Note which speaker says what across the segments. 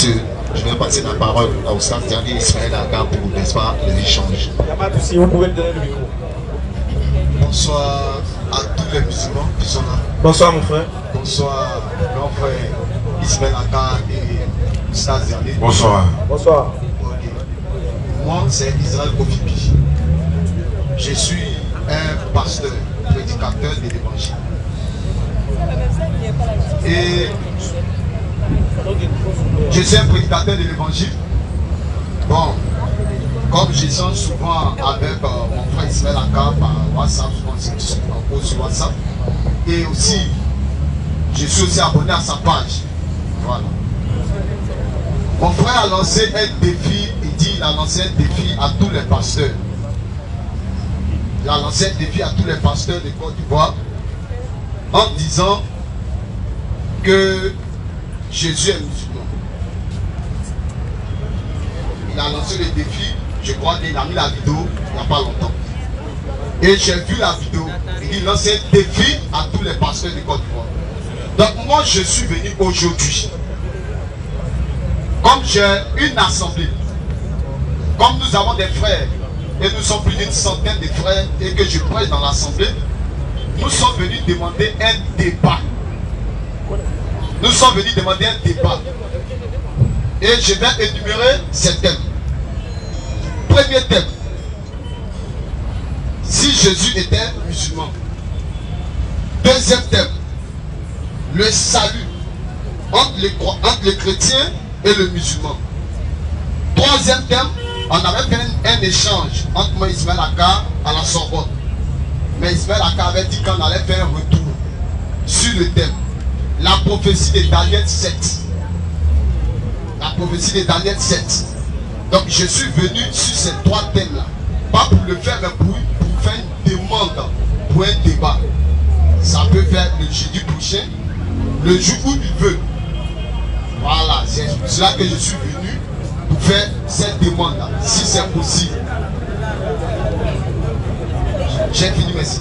Speaker 1: messieurs, je vais passer la parole au Stade Dernier Ismaël Aga pour, n'est-ce pas, les échanges.
Speaker 2: Il n'y a pas de souci, vous pouvez me donner le micro.
Speaker 1: Bonsoir à tous les musulmans qui sont là.
Speaker 2: Bonsoir mon frère.
Speaker 1: Bonsoir mon frère Ismaël Aga et Stade Dernier.
Speaker 3: Bonsoir.
Speaker 2: Bonsoir.
Speaker 1: Okay. Moi, c'est Israël Kofipi. Je suis un pasteur, prédicateur de l'évangile. Et je suis un prédicateur de l'évangile. Bon, comme j'échange souvent avec mon frère Ismaël Aka par WhatsApp, souvent sur WhatsApp, et aussi, je suis aussi abonné à sa page. Voilà. Mon frère a lancé un défi, il a lancé un défi à tous les pasteurs. Il a lancé un défi à tous les pasteurs de Côte d'Ivoire en disant que Jésus est musulman. Il a lancé le défi, je crois qu'il a mis la vidéo il n'y a pas longtemps. Et j'ai vu la vidéo, il lance un défi à tous les pasteurs de Côte d'Ivoire. Donc moi je suis venu aujourd'hui, comme j'ai une assemblée, comme nous avons des frères, et nous sommes plus d'une centaine de frères, et que je prêche dans l'assemblée, nous sommes venus demander un débat. Nous sommes venus demander un débat. Et je vais énumérer ces thèmes. Premier thème. Si Jésus était musulman. Deuxième thème. Le salut entre les chrétiens et le musulman. Troisième thème. On avait fait un échange entre moi et Ismaël Aka à la Sorbonne. Mais Ismaël Aka avait dit qu'on allait faire un retour sur le thème. La prophétie de Daniel 7. La prophétie de Daniel 7. Donc je suis venu sur ces trois thèmes-là. Pas pour le faire, mais pour faire une demande, pour un débat. Ça peut faire le jeudi prochain, le jour où il veut. Voilà, c'est pour cela que je suis venu pour faire cette demande-là, si c'est possible. J'ai fini, merci.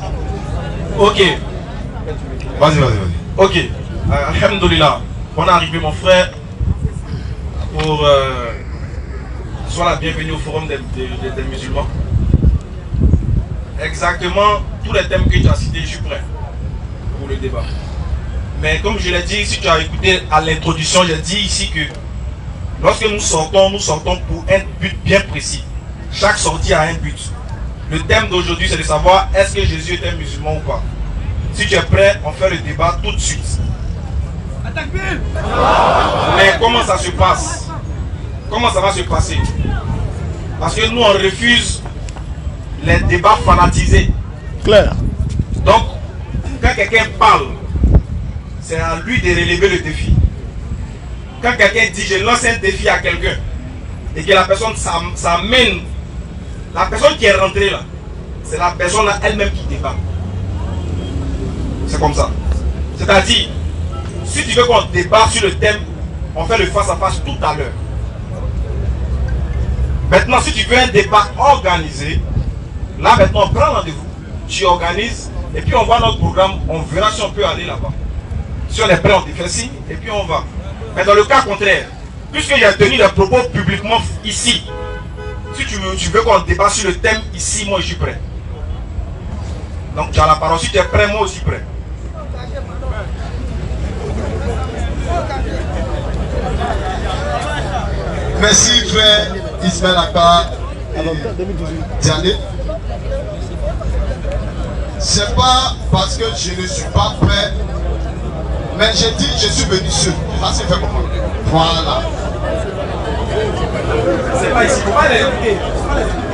Speaker 2: Ok.
Speaker 3: Vas-y.
Speaker 2: Ok. Alhamdulillah. On est arrivé, mon frère, pour soit la bienvenue au forum des musulmans. Exactement tous les thèmes que tu as cités, je suis prêt pour le débat. Mais comme je l'ai dit, si tu as écouté à l'introduction, j'ai dit ici que lorsque nous sortons pour un but bien précis. Chaque sortie a un but. Le thème d'aujourd'hui, c'est de savoir est-ce que Jésus était musulman ou pas. Si tu es prêt, on fait le débat tout de suite. Mais comment ça se passe? Comment ça va se passer? Parce que nous, on refuse les débats fanatisés.
Speaker 4: Clair.
Speaker 2: Donc, quand quelqu'un parle, c'est à lui de relever le défi. Quand quelqu'un dit je lance un défi à quelqu'un et que la personne s'amène, la personne qui est rentrée là, c'est la personne elle-même qui débat. C'est comme ça. C'est-à-dire, si tu veux qu'on débat sur le thème, on fait le face-à-face tout à l'heure. Maintenant, si tu veux un débat organisé, là maintenant on prend rendez-vous, tu organises et puis on voit notre programme, on verra si on peut aller là-bas. Si on est prêt, on te fait signe et puis on va. Mais dans le cas contraire, puisque j'ai tenu des propos publiquement ici, si tu veux qu'on débat sur le thème ici, moi je suis prêt. Donc tu as la parole, si tu es prêt, moi aussi prêt.
Speaker 1: Merci frère Ismaël Aka Diané. C'est pas parce que je ne suis pas prêt, mais j'ai dit je suis venu seul. Ça c'est fait comment? Voilà.
Speaker 2: C'est pas ici, faut pas les écouter.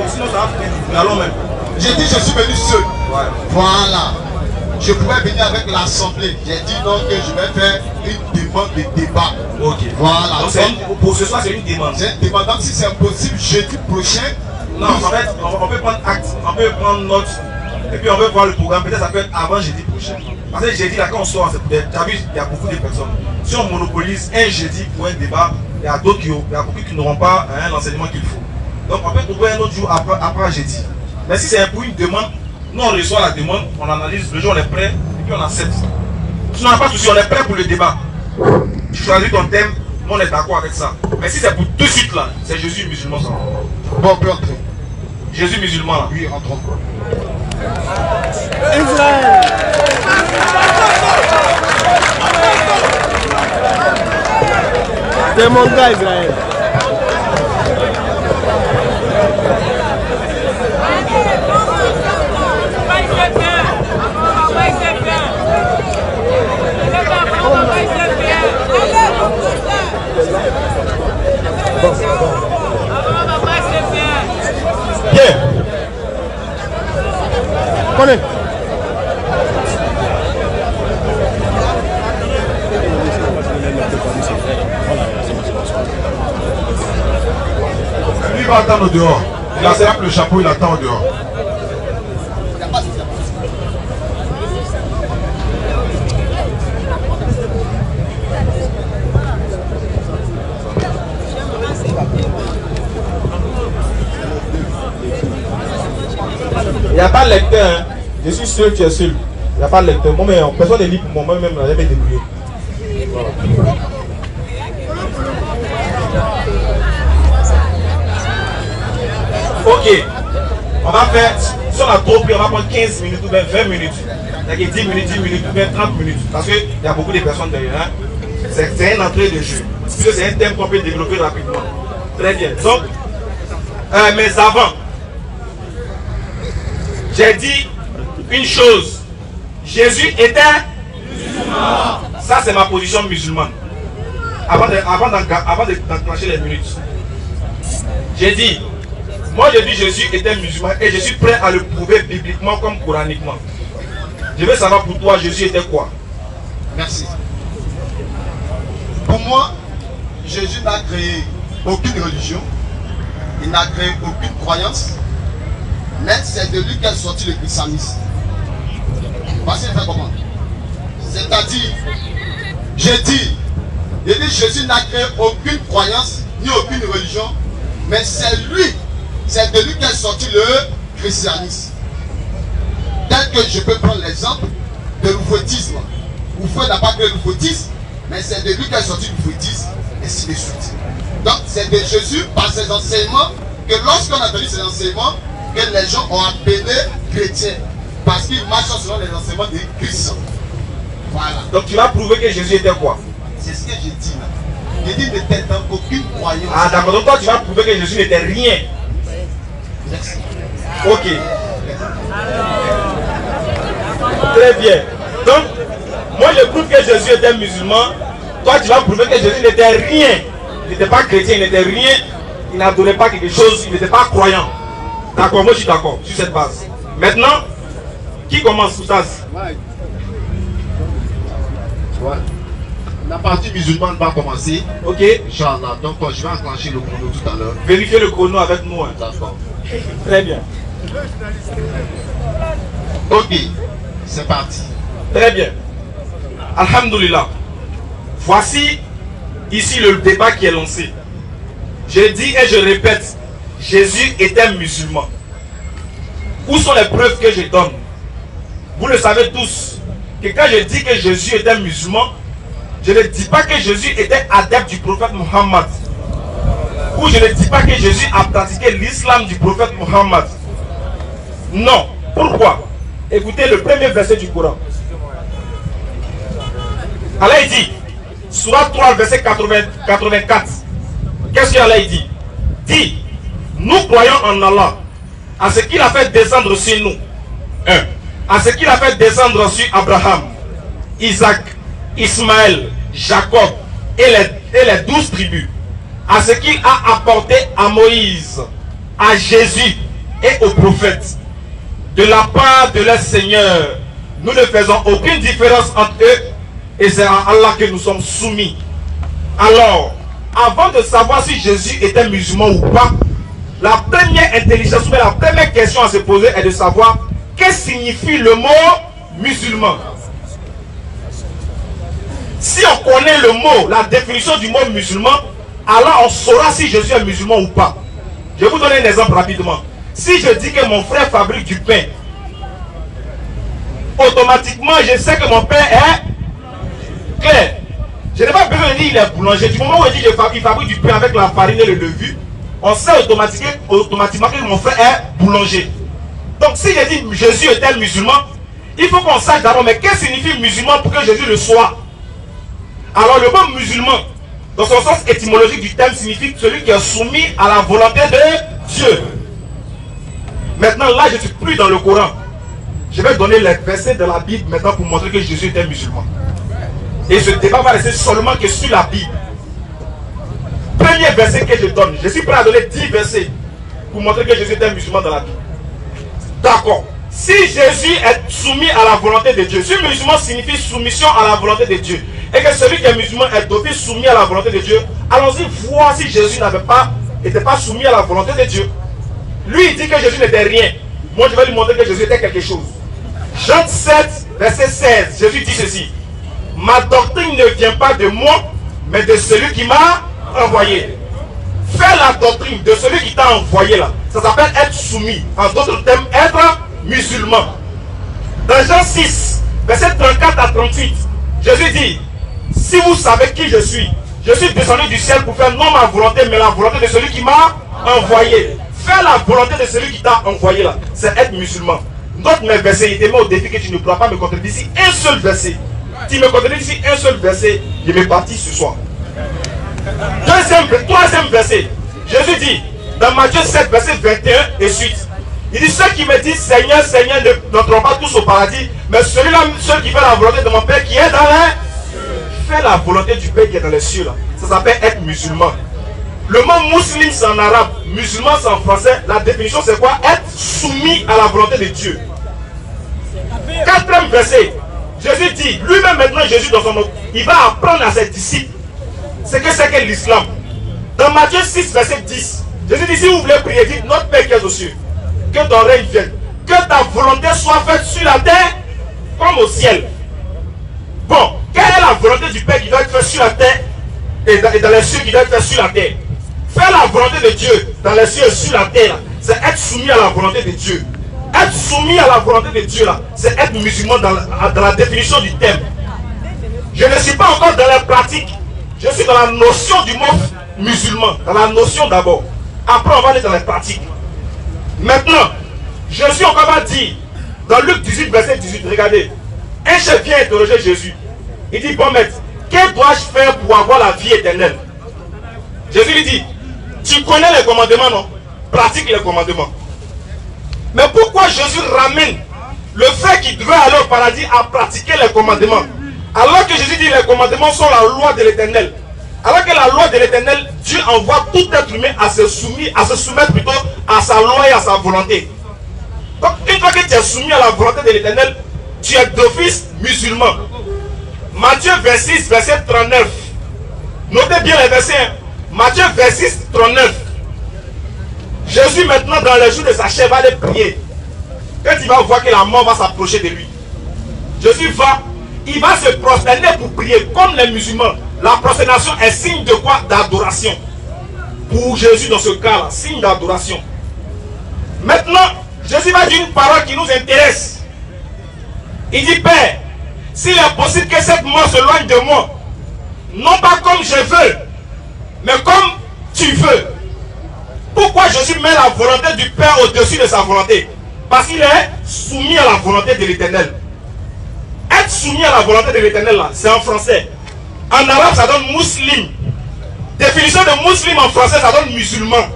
Speaker 2: Sinon ça va faire du allons même.
Speaker 1: J'ai dit je suis venu seul. Voilà. Je pouvais venir avec l'assemblée. J'ai dit non que je vais faire une demande de débat.
Speaker 2: Ok.
Speaker 1: Voilà.
Speaker 2: Donc, pour ce soir c'est une demande.
Speaker 1: C'est une demande. Donc si c'est possible jeudi prochain.
Speaker 2: Non, en fait, on peut prendre acte, on peut prendre note. Et puis on veut voir le programme, peut-être ça peut être avant jeudi prochain. Parce que jeudi là quand on sort, tu as vu, il y a beaucoup de personnes. Si on monopolise un jeudi pour un débat, il y a d'autres il y a beaucoup qui n'auront pas l'enseignement qu'il faut. Donc on peut trouver un autre jour après jeudi. Mais si c'est pour une demande, nous on reçoit la demande, on analyse, le jour on est prêt, et puis on accepte. Sinon on n'a pas de souci, on est prêt pour le débat. Tu choisis ton thème, on est d'accord avec ça. Mais si c'est pour tout de suite là, c'est Jésus musulman ça.
Speaker 1: Bon, on peut entrer.
Speaker 2: Jésus musulman là.
Speaker 1: Oui, rentrons.
Speaker 4: Israël. C'est mon gars Israël.
Speaker 2: Bien.
Speaker 4: Connais.
Speaker 3: Lui va attendre au dehors. Il a serré le chapeau, il attend au dehors.
Speaker 2: Il n'y a pas de lecteur. Hein. Je suis seul, tu es seul. Il n'y a pas de lecteur. Moi, personne n'est libre pour moi-même, je vais me débrouiller. Voilà. Ok. On va faire, si on a trop pris, on va prendre 15 minutes ou bien 20 minutes. C'est-à-dire 10 minutes ou bien 30 minutes. Parce qu'il y a beaucoup de personnes derrière. Hein. C'est une entrée de jeu. Puisque c'est un thème qu'on peut développer rapidement. Très bien. Donc, mais avant, j'ai dit une chose. Jésus était musulman. Ça, c'est ma position musulmane. Avant d'enclencher les minutes. J'ai dit, moi je dis Jésus était musulman et je suis prêt à le prouver bibliquement comme coraniquement. Je veux savoir pour toi, Jésus était quoi?
Speaker 1: Merci. Pour moi, Jésus n'a créé aucune religion. Il n'a créé aucune croyance. Mais c'est de lui qu'est sorti le christianisme. Voici le fait comment. C'est-à-dire, Jésus Jésus n'a créé aucune croyance ni aucune religion, mais c'est de lui qu'est sorti le christianisme. Tel que je peux prendre l'exemple de l'oufouettisme. Oufouet n'a pas créé l'oufouettisme, mais c'est de lui qu'est sorti l'oufouettisme, et ainsi de suite. Donc c'est de Jésus, par ses enseignements, que lorsqu'on a entendu ses enseignements, que les gens ont appelé chrétiens, parce qu'ils marchent selon les enseignements des chrétiens. Voilà.
Speaker 2: Donc tu vas prouver que Jésus était quoi?
Speaker 1: C'est ce que j'ai dit là. J'ai dit n'était dans aucune croyance.
Speaker 2: Ah d'accord, donc toi tu vas prouver que Jésus n'était rien.
Speaker 1: Merci.
Speaker 2: Ok. Très bien. Donc, moi je prouve que Jésus était musulman. Toi tu vas prouver que Jésus n'était rien. Il n'était pas chrétien, il n'était rien. Il n'adorait pas quelque chose, il n'était pas croyant. D'accord, moi je suis d'accord sur cette base. Maintenant, qui commence tout ça?
Speaker 3: Ouais. La partie musulmane va commencer.
Speaker 2: Ok.
Speaker 3: Inch'Allah. Donc je vais enclencher le chrono tout à l'heure.
Speaker 2: Vérifiez le chrono avec nous. Hein.
Speaker 3: D'accord.
Speaker 2: Très bien.
Speaker 3: Ok. C'est parti.
Speaker 2: Très bien. Alhamdulillah. Voici ici le débat qui est lancé. Je dis et je répète, Jésus était musulman. Où sont les preuves que je donne? Vous le savez tous, que quand je dis que Jésus était musulman, je ne dis pas que Jésus était adepte du prophète Muhammad. Ou je ne dis pas que Jésus a pratiqué l'islam du prophète Muhammad. Non. Pourquoi? Écoutez le premier verset du Coran. Allah dit, Surah 3, verset 84. Qu'est-ce qu'Allah dit? Dit, nous croyons en Allah, à ce qu'il a fait descendre sur nous. À ce qu'il a fait descendre sur Abraham, Isaac, Ismaël, Jacob et les 12 tribus. À ce qu'il a apporté à Moïse, à Jésus et aux prophètes. De la part de leur Seigneur, nous ne faisons aucune différence entre eux et c'est à Allah que nous sommes soumis. Alors, avant de savoir si Jésus était musulman ou pas, la première intelligence, ou la première question à se poser est de savoir qu'est-ce que signifie le mot musulman. Si on connaît le mot, la définition du mot musulman, alors on saura si Jésus est musulman ou pas. Je vais vous donner un exemple rapidement. Si je dis que mon frère fabrique du pain, automatiquement je sais que mon pain est clair. Je n'ai pas besoin de dire qu'il est boulanger. Du moment où il dit qu'il fabrique du pain avec la farine et le levure, on sait automatiquement que mon frère est boulanger. Donc si je dis Jésus est-il musulman, il faut qu'on sache d'abord, mais qu'est-ce que signifie musulman pour que Jésus le soit? Alors le mot musulman, dans son sens étymologique du terme, signifie celui qui est soumis à la volonté de Dieu. Maintenant là, je ne suis plus dans le Coran. Je vais donner les versets de la Bible maintenant pour montrer que Jésus était musulman. Et ce débat va rester seulement que sur la Bible. Premier verset que je donne, je suis prêt à donner 10 versets pour montrer que Jésus était musulman dans la Bible. D'accord. Si Jésus est soumis à la volonté de Dieu, si musulman signifie soumission à la volonté de Dieu, et que celui qui est musulman est d'office soumis à la volonté de Dieu, allons-y voir si Jésus n'était pas soumis à la volonté de Dieu. Lui, il dit que Jésus n'était rien. Moi, je vais lui montrer que Jésus était quelque chose. Jean 7, verset 16, Jésus dit ceci. Ma doctrine ne vient pas de moi, mais de celui qui m'a envoyé. Fais la doctrine de celui qui t'a envoyé là. Ça s'appelle être soumis. En d'autres termes, être musulman. Dans Jean 6, verset 34 à 38, Jésus dit, si vous savez qui je suis descendu du ciel pour faire non ma volonté, mais la volonté de celui qui m'a envoyé. Fais la volonté de celui qui t'a envoyé là. C'est être musulman. Note mes versets, il te met au défi que tu ne pourras pas me contredire ici un seul verset. Tu me contredis ici un seul verset, je vais partir ce soir. Troisième verset, Jésus dit, dans Matthieu 7, verset 21 et suite, il dit, ceux qui me disent Seigneur, Seigneur, n'entreront pas tous au paradis, mais celui-là, celui qui fait la volonté de mon Père qui est dans les... Fais la volonté du Père qui est dans les cieux là. Ça s'appelle être musulman. Le mot musulman c'est en arabe, musulman c'est en français. La définition c'est quoi? Être soumis à la volonté de Dieu. Quatrième verset, Jésus dit, lui-même maintenant Jésus dans son nom, il va apprendre à ses disciples ce que c'est que l'islam. Dans Matthieu 6, verset 10, Jésus dit, si vous voulez prier, dites, notre Père qui est aux cieux, que ton règne vienne, que ta volonté soit faite sur la terre comme au ciel. Bon, quelle est la volonté du Père qui doit être faite sur la terre et dans les cieux qui doit être faite sur la terre? Faire la volonté de Dieu dans les cieux et sur la terre, c'est être soumis à la volonté de Dieu. Être soumis à la volonté de Dieu, là, c'est être musulman dans la définition du terme. Je ne suis pas encore dans la pratique. Je suis dans la notion du mot musulman, dans la notion d'abord. Après, on va aller dans les pratiques. Maintenant, Jésus encore va dire, dans Luc 18, verset 18, regardez, un chef vient interroger Jésus. Il dit, bon maître, que dois-je faire pour avoir la vie éternelle? Jésus lui dit, tu connais les commandements, non? Pratique les commandements. Mais pourquoi Jésus ramène le fait qu'il devait aller au paradis à pratiquer les commandements? Alors que Jésus dit les commandements sont la loi de l'éternel. Alors que la loi de l'éternel, Dieu envoie tout être humain à se soumettre plutôt à sa loi et à sa volonté. Donc une fois que tu es soumis à la volonté de l'éternel, tu es d'office musulman. Matthieu 26, verset 39. Notez bien les versets. Hein. Matthieu 26, 39. Jésus maintenant dans les jours de sa chair va aller prier. Quand il va voir que la mort va s'approcher de lui, Jésus va, il va se prosterner pour prier comme les musulmans. La prosternation est signe de quoi? D'adoration. Pour Jésus dans ce cas-là, signe d'adoration. Maintenant, Jésus va dire une parole qui nous intéresse. Il dit, Père, s'il est possible que cette mort s'éloigne de moi, non pas comme je veux, mais comme tu veux. Pourquoi Jésus met la volonté du Père au-dessus de sa volonté? Parce qu'il est soumis à la volonté de l'Éternel. Être soumis à la volonté de l'Éternel, là, c'est en français. En arabe, ça donne musulman. Définition de musulman en français, ça donne musulman.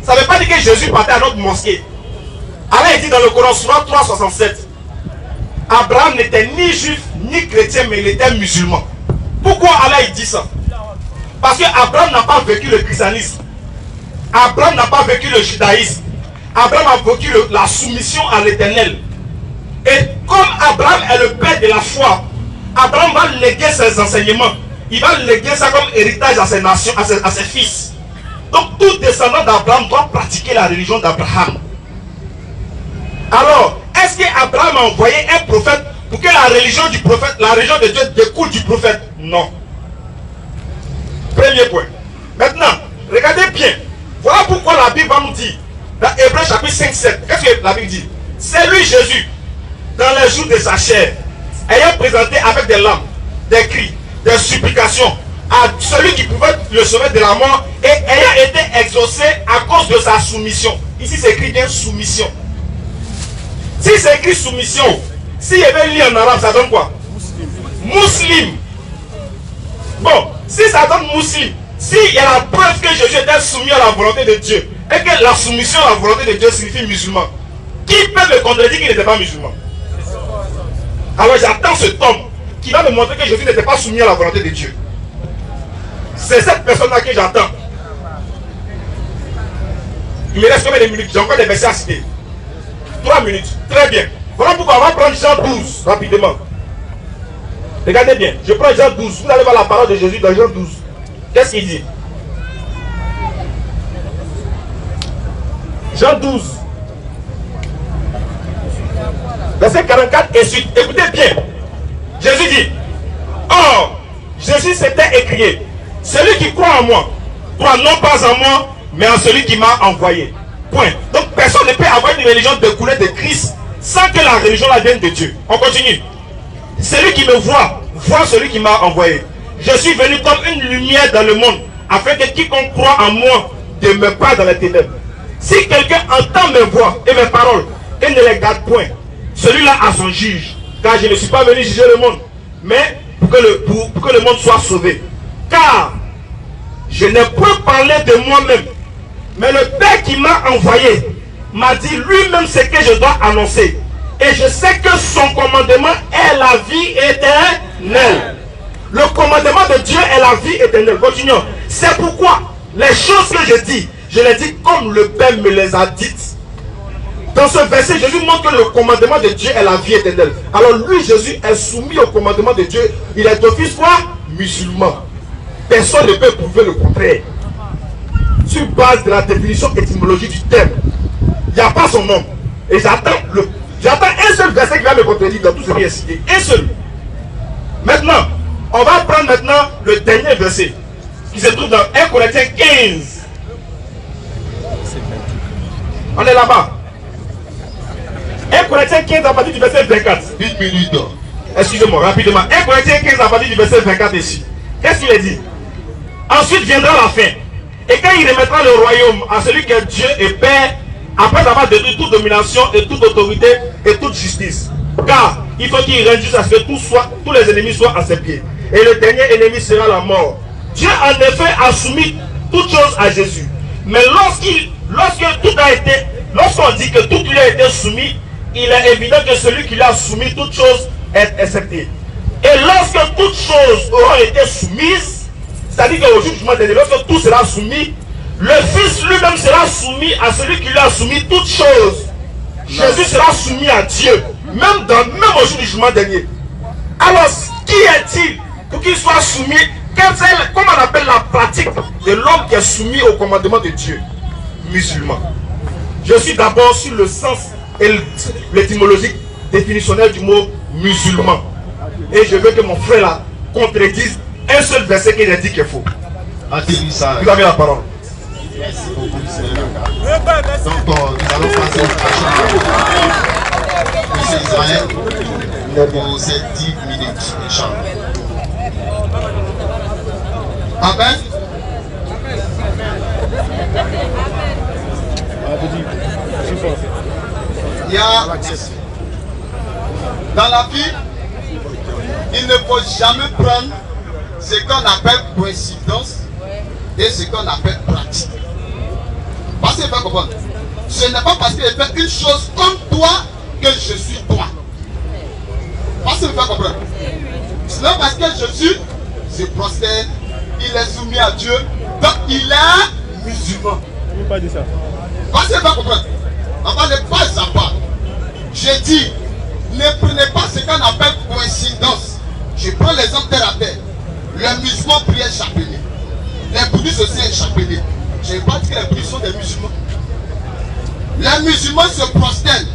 Speaker 2: Ça ne veut pas dire que Jésus partait à notre mosquée. Allah dit dans le Coran, Sourate 3, 67. Abraham n'était ni juif, ni chrétien, mais il était musulman. Pourquoi Allah dit ça? Parce que Abraham n'a pas vécu le christianisme. Abraham n'a pas vécu le judaïsme. Abraham a vécu la soumission à l'Éternel. Et comme Abraham est le père de la foi, Abraham va léguer ses enseignements. Il va léguer ça comme héritage à ses nations, à ses fils. Donc tout descendant d'Abraham doit pratiquer la religion d'Abraham. Alors, est-ce qu'Abraham a envoyé un prophète pour que la religion du prophète, la religion de Dieu découle du prophète? Non. Premier point. Maintenant, regardez bien. Voilà pourquoi la Bible va nous dire, dans Hébreux chapitre 5, 7, qu'est-ce que la Bible dit? C'est lui Jésus, dans les jours de sa chair, ayant présenté avec des larmes, des cris des supplications à celui qui pouvait le sauver de la mort et ayant été exaucé à cause de sa soumission. Ici c'est écrit bien soumission. Si c'est écrit soumission, s'il y avait lu en arabe, ça donne quoi? Muslim. Bon, si ça donne muslim, s'il y a la preuve que Jésus était soumis à la volonté de Dieu et que la soumission à la volonté de Dieu signifie musulman, qui peut me contredire qu'il n'était pas musulman? Alors j'attends cet homme qui va me montrer que Jésus n'était pas soumis à la volonté de Dieu. C'est cette personne-là que j'attends. Il me reste combien de minutes? J'ai encore des versets à citer. 3 minutes. Très bien. Voilà pourquoi on va prendre Jean 12 rapidement. Regardez bien. Je prends Jean 12. Vous allez voir la parole de Jésus dans Jean 12. Qu'est-ce qu'il dit? Jean 12. Verset 44 et suite. Écoutez bien. Jésus dit: Or, Jésus s'était écrié: celui qui croit en moi, croit non pas en moi, mais en celui qui m'a envoyé. Point. Donc personne ne peut avoir une religion découlée de Christ sans que la religion la vienne de Dieu. On continue. Celui qui me voit, voit celui qui m'a envoyé. Je suis venu comme une lumière dans le monde, afin que quiconque croit en moi ne demeure pas dans les ténèbres. Si quelqu'un entend mes voix et mes paroles et ne les garde point, celui-là a son juge. Car je ne suis pas venu juger le monde, mais pour que le monde soit sauvé. Car je n'ai point parlé de moi-même, mais le Père qui m'a envoyé m'a dit lui-même ce que je dois annoncer. Et je sais que son commandement est la vie éternelle. Le commandement de Dieu est la vie éternelle. Continuons. C'est pourquoi les choses que je dis, je les dis comme le Père me les a dites. Dans ce verset, Jésus montre que le commandement de Dieu est la vie éternelle. Alors lui, Jésus, est soumis au commandement de Dieu. Il est d'office quoi? Musulman. Personne ne peut prouver le contraire. Sur base de la définition étymologique du terme, il n'y a pas son nom. Et j'attends un seul verset qui va me contredire dans tout ce qui est cité. Un seul. Maintenant, on va prendre maintenant le dernier verset qui se trouve dans 1 Corinthiens 15. On est là-bas. 1 Corinthiens 15 à partir du verset 24.
Speaker 3: 1 minute.
Speaker 2: Excusez-moi, rapidement. 1 Corinthiens 15 à partir du verset 24 ici. Qu'est-ce qu'il a dit? Ensuite viendra la fin. Et quand il remettra le royaume à celui que Dieu est Père, après avoir détruit toute domination et toute autorité et toute justice. Car il faut qu'il rende juste à ce que tous les ennemis soient à ses pieds. Et le dernier ennemi sera la mort. Dieu en effet a soumis toutes choses à Jésus. Mais lorsqu'on dit que tout lui a été soumis, il est évident que celui qui lui a soumis toutes choses est accepté. Et lorsque toutes choses auront été soumises, c'est-à-dire qu'au jugement dernier, lorsque tout sera soumis, le Fils lui-même sera soumis à celui qui lui a soumis toutes choses. Jésus sera soumis à Dieu, même au jugement dernier. Alors, qui est-il pour qu'il soit soumis? Comment on appelle la pratique de l'homme qui est soumis au commandement de Dieu? Musulman. Je suis d'abord sur le sens et l'étymologie définitionnelle du mot musulman. Et je veux que mon frère là contredise un seul verset qu'il a dit qu'il est faux.
Speaker 3: Atterrissage.
Speaker 2: Vous avez la parole.
Speaker 3: Merci beaucoup, Seigneur. Donc, nous allons passer à M. Israël pour ces 10 minutes, Inch'Allah.
Speaker 1: Amen. Il y a dans la vie, il ne faut jamais prendre ce qu'on appelle coïncidence et ce qu'on appelle pratique. Parce qu'il faut comprendre. Ce n'est pas parce qu'il fait une chose comme toi que je suis toi. Parce qu'il faut comprendre. Ce n'est parce que Jésus se prosterne, il est soumis à Dieu, donc il est musulman.
Speaker 4: Il ne pas dire ça.
Speaker 1: Parce qu'il faut comprendre. On va ne pas à pas. Je dis, ne prenez pas ce qu'on appelle coïncidence. Je prends l'exemple terre à terre. Les musulmans prient un chapelet. Les bouddhistes aussi un chapelet. Je n'ai pas dit que les bouddhistes sont des musulmans. Les musulmans se prosternent.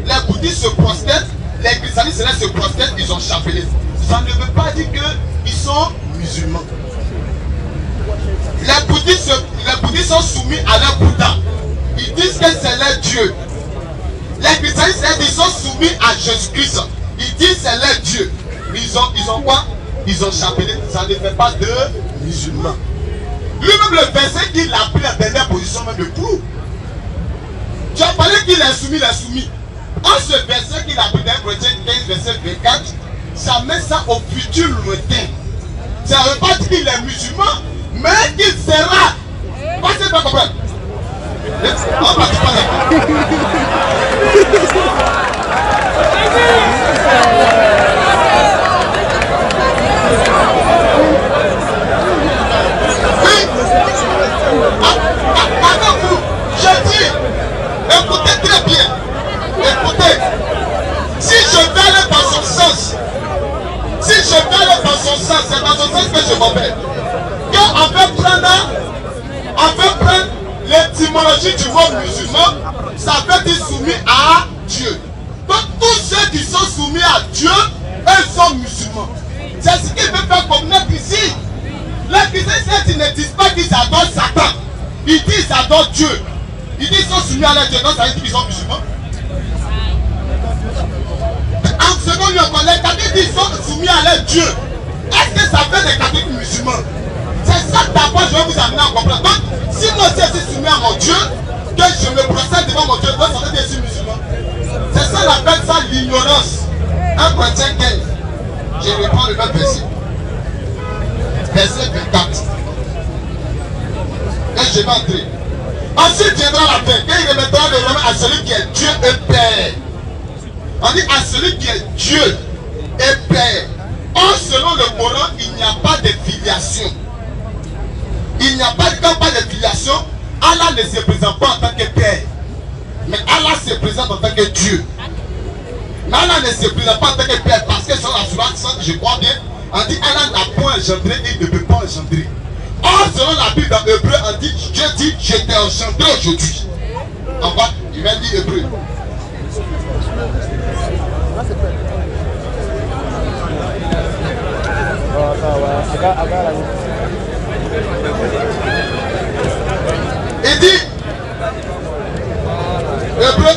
Speaker 1: Les bouddhistes se prosternent. Les christianistes se prosternent. Ils ont chapelet. Ça ne veut pas dire qu'ils sont musulmans. Les bouddhistes sont soumis à leur Bouddha. Ils disent que c'est leur Dieu. Les chrétiens, ils sont soumis à Jésus-Christ. Ils disent que c'est leur Dieu. Ils ont quoi? ils ont chapelé, ça ne fait pas de musulmans. Lui-même, le verset qu'il a pris la dernière position, même le clou. Tu as parlé qu'il est soumis, il est soumis. En ce verset qu'il a pris dans Corinthiens 15, verset 24, ça met ça au futur lointain. Ça ne veut pas dire qu'il est musulman, mais qu'il sera. Passez pas comprendre. On va pas Attends vous, je dis, écoutez très bien, écoutez, si je vais aller dans son sens, c'est dans son sens que je m'appelle. Quand on veut prendre l'étymologie du mot musulman, ça veut dire soumis à Dieu. Donc tous ceux qui sont soumis à Dieu, eux sont musulmans. C'est ce qu'il veut faire connaître ici. Les chrétiens ne disent pas qu'ils adorent Satan. Ils disent qu'ils adorent Dieu. Ils disent qu'ils sont soumis à leur Dieu. Donc ça veut dire qu'ils sont musulmans. En second lieu, les catholiques disent qu'ils sont soumis à leur Dieu. Est-ce que ça fait des catholiques musulmans? C'est ça que d'abord je vais vous amener à comprendre. Donc, si moi aussi je suis soumis à mon Dieu, que je me procède devant mon Dieu, donc ça veut dire que je suis musulman. C'est ça, on appelle ça l'ignorance. 1 Corinthiens 15. Je reprends le même verset. Verset 24. Et je vais entrer. Ensuite viendra la paix. Et il remettra le romain à celui qui est Dieu et Père. On dit à celui qui est Dieu et Père. Or, selon le Coran, il n'y a pas de filiation. Il n'y a pas de filiation. Allah ne se présente pas en tant que Père. Mais Allah se présente en tant que Dieu. Mais Allah ne se présente pas en tant que Père parce que sur la sourate, je crois bien, on dit Allah n'a point engendré et il ne peut pas engendrer. Or, selon la Bible dans Hébreu, on dit Dieu dit je t'ai engendré aujourd'hui. En bas, il va dire Hébreu. Il dit Hébreu 1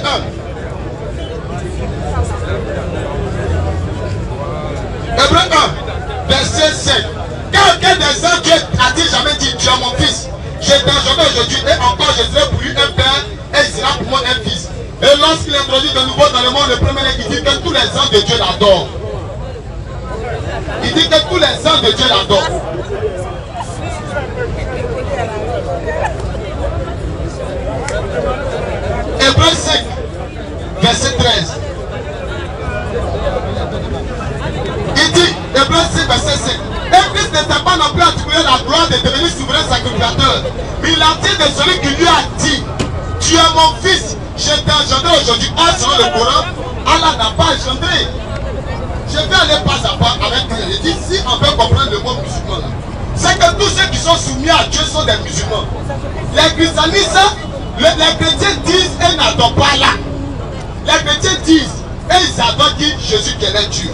Speaker 1: Hébreu 1 verset 5. Quelqu'un des hommes Dieu a-t-il jamais dit tu es mon fils, je t'ai engendré aujourd'hui et encore je serai pour lui un père et il sera pour moi un fils. Et lorsqu'il introduit de nouveau dans le monde, le premier il dit que tous les anges de Dieu l'adorent. Il dit que tous les anges de Dieu l'adorent. Hébreu 5, verset 13. Il dit, Hébreu 5, verset 5. Et Christ ne s'est pas non plus attribué la gloire de devenir souverain sacrificateur. Mais il a dit de celui qui lui a dit, tu es mon fils, je t'ai engendré aujourd'hui. Or, selon le Coran, Allah n'a pas engendré. Je vais aller pas à pas avec lui. Il dit, si on veut comprendre le mot musulman là, c'est que tous ceux qui sont soumis à Dieu sont des musulmans. Les christianistes, les chrétiens disent et n'adorent pas là. Les chrétiens disent et ils adorent Jésus qui est Dieu.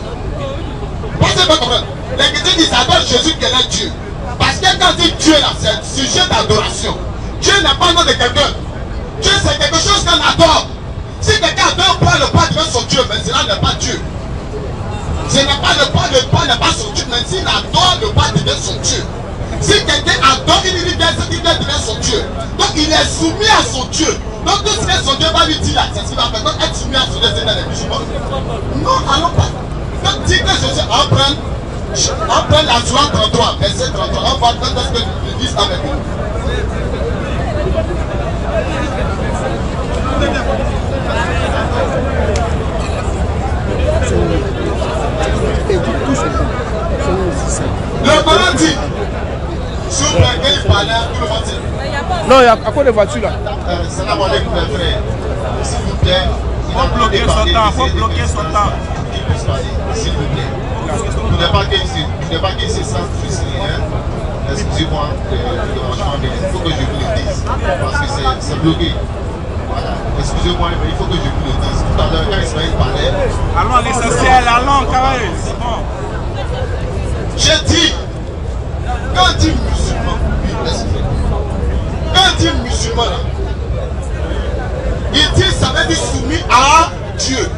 Speaker 1: Pensez pas comprendre. Les chrétiens disent ils adorent Jésus qui est Dieu. Parce que quand dit Dieu là, c'est un sujet d'adoration. Dieu n'est pas le nom de quelqu'un. Dieu c'est quelque chose qu'on adore. Si quelqu'un adore pas le pas devant son Dieu, mais cela n'est pas Dieu. Ce n'est pas le pas n'est pas son Dieu, mais s'il adore le pas devient son Dieu. Si quelqu'un adore, il dit bien ce qui devient son Dieu. Donc il est soumis à son Dieu. Donc tout ce que son Dieu va lui dire là, c'est ce qu'il va faire. Donc être soumis à son Dieu, c'est dans les musulmans. Non, allons pas. Donc dis que Jésus on prend la sourate 33, verset 33. On va quand est-ce que ils disent avec nous. Le Coran dit, s'il vous plaît, quand il parlait, tout le monde dit.
Speaker 4: Non, il y a à quoi de voiture là?
Speaker 1: Salam alaikum mes frères. S'il vous plaît,
Speaker 2: faut bloquer son temps, faut bloquer son temps.
Speaker 1: Qu'il puisse parler, s'il vous plaît. Il ne faut pas qu'il se sente frustré. Excusez-moi, il faut que je vous le dise. Parce que c'est bloqué. Voilà. Excusez-moi, mais il faut que je vous le dise. Tout à l'heure, quand Ismaël parlait.
Speaker 2: Allons à l'essentiel, allons, carré, c'est bon.
Speaker 1: J'ai dit, quand il dit musulman, quand il dit musulman là, il dit ça veut dire soumis à Dieu.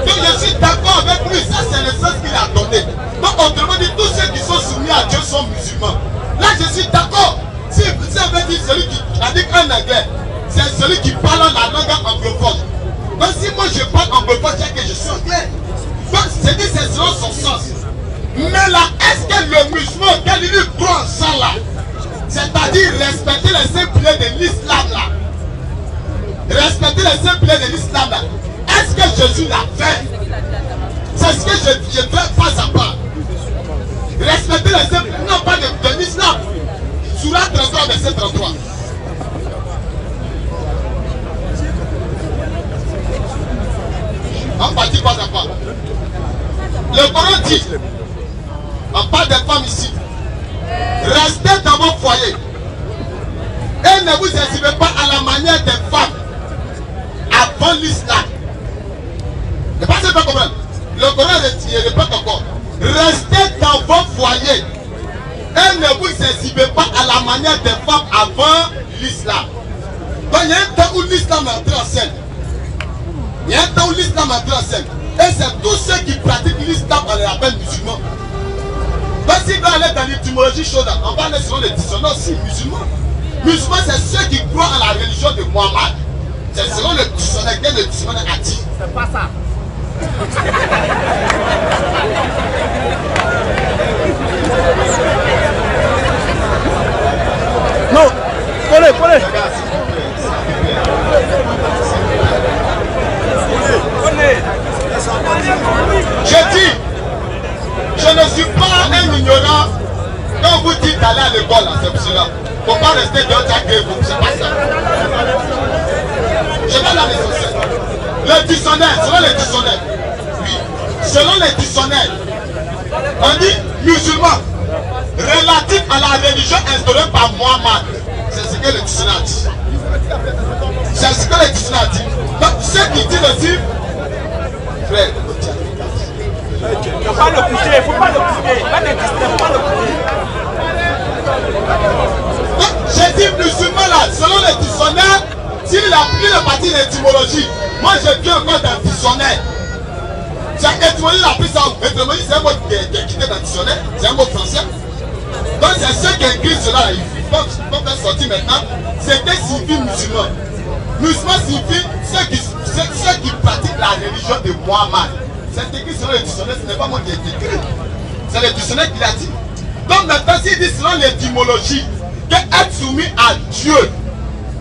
Speaker 1: Donc je suis d'accord avec lui, ça c'est le sens qu'il a donné. Donc autrement dit, tous ceux qui sont soumis à Dieu sont musulmans. Là je suis d'accord. Si vous avez dit celui qui a dit en anglais, c'est celui qui parle la langue anglophone. Donc si moi je parle anglophone, c'est que je suis anglais. Donc c'est dit c'est selon son sens. Mais là, est-ce que le musulman, quand il croit en ça là, c'est-à-dire respecter les 5 piliers de l'islam là, respecter les 5 piliers de l'islam là, est-ce que Jésus l'a fait? C'est ce que je fais pas à pas. Respecter les 5 piliers, non pas de l'islam. Sourate 33, verset 33. On partit pas à pas. Le Coran dit, on parle des femmes ici, restez dans vos foyers et ne vous exhibez pas à la manière des femmes avant l'islam. Ne passez pas comprendre. Le Coran répète encore, restez dans vos foyers et ne vous exhibez pas à la manière des femmes avant l'islam. Donc il y a un temps où l'islam est entré en scène. Il y a un temps où l'islam est entré en scène. Et c'est tous ceux qui pratiquent l'islam, on les appelle musulmans. Donc si on va aller dans l'étymologie chaude, on va aller selon les dictionnaires aussi, musulmans. Musulmans, c'est ceux qui croient à la religion de Mohammed. C'est selon le dictionnaire, que le dictionnaire a dit.
Speaker 4: C'est pas ça. Non, collez.
Speaker 1: Je dis, je ne suis pas un ignorant. Quand vous dites d'aller à l'école, c'est pour cela. Il ne faut pas rester dans ta gueule, c'est pas ça. Je vais dans l'essentiel. Le dictionnaire, selon les dictionnaires. Oui, selon les dictionnaires, on dit musulman, relatif à la religion instaurée par Mohammed. C'est ce que le dictionnaire dit. C'est ce que le dictionnaire dit. Donc, ceux qui disent aussi, frère,
Speaker 2: il ne faut pas le pousser, il ne faut pas le pousser. Pas de distrait, il ne faut pas le pousser.
Speaker 1: J'ai dit musulman là, selon les dictionnaires, s'il a pris le parti de l'étymologie, moi je viens encore d'un dictionnaire. C'est étymologie, il a pris ça où? Étymologie, c'est un mot qui est quitté dans le dictionnaire, c'est un mot français. Donc c'est ceux qui écrivent cela là, il faut faire sortir maintenant. C'est que signifie musulman. Musulman signifie ceux qui pratiquent la religion de Mohammed. C'est écrit selon le dictionnaire, ce n'est pas moi qui ai écrit. C'est le dictionnaire qui l'a dit. Donc maintenant, s'il dit selon l'étymologie, que être soumis à Dieu,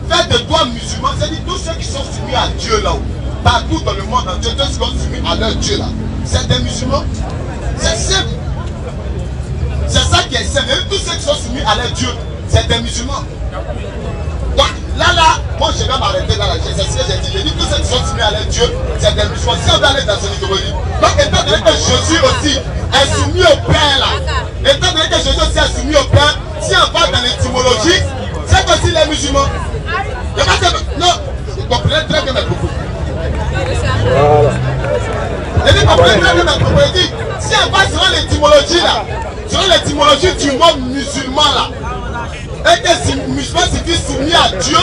Speaker 1: faire de toi musulman, c'est-à-dire tous ceux qui sont soumis à Dieu là-haut, partout dans le monde entier, tous ceux qui sont soumis à leur Dieu là, c'est des musulmans. C'est simple. C'est ça qui est simple. Tous ceux qui sont soumis à leur Dieu, c'est des musulmans. Donc là, moi je vais m'arrêter là. C'est ce que j'ai dit. J'ai dit tous ceux qui sont soumis à leur Dieu, c'est des musulmans. Si on veut aller dans son idéologie. Donc étant donné que Jésus aussi est soumis au Père là, étant donné que Jésus aussi est soumis au Père, si on va dans l'étymologie, c'est aussi les musulmans. Non, vous comprenez très bien mes propos. Vous comprenez très bien mes propos. Il dit, si on va selon l'étymologie là, selon l'étymologie du mot musulman là, et que musulman signifie soumis à Dieu,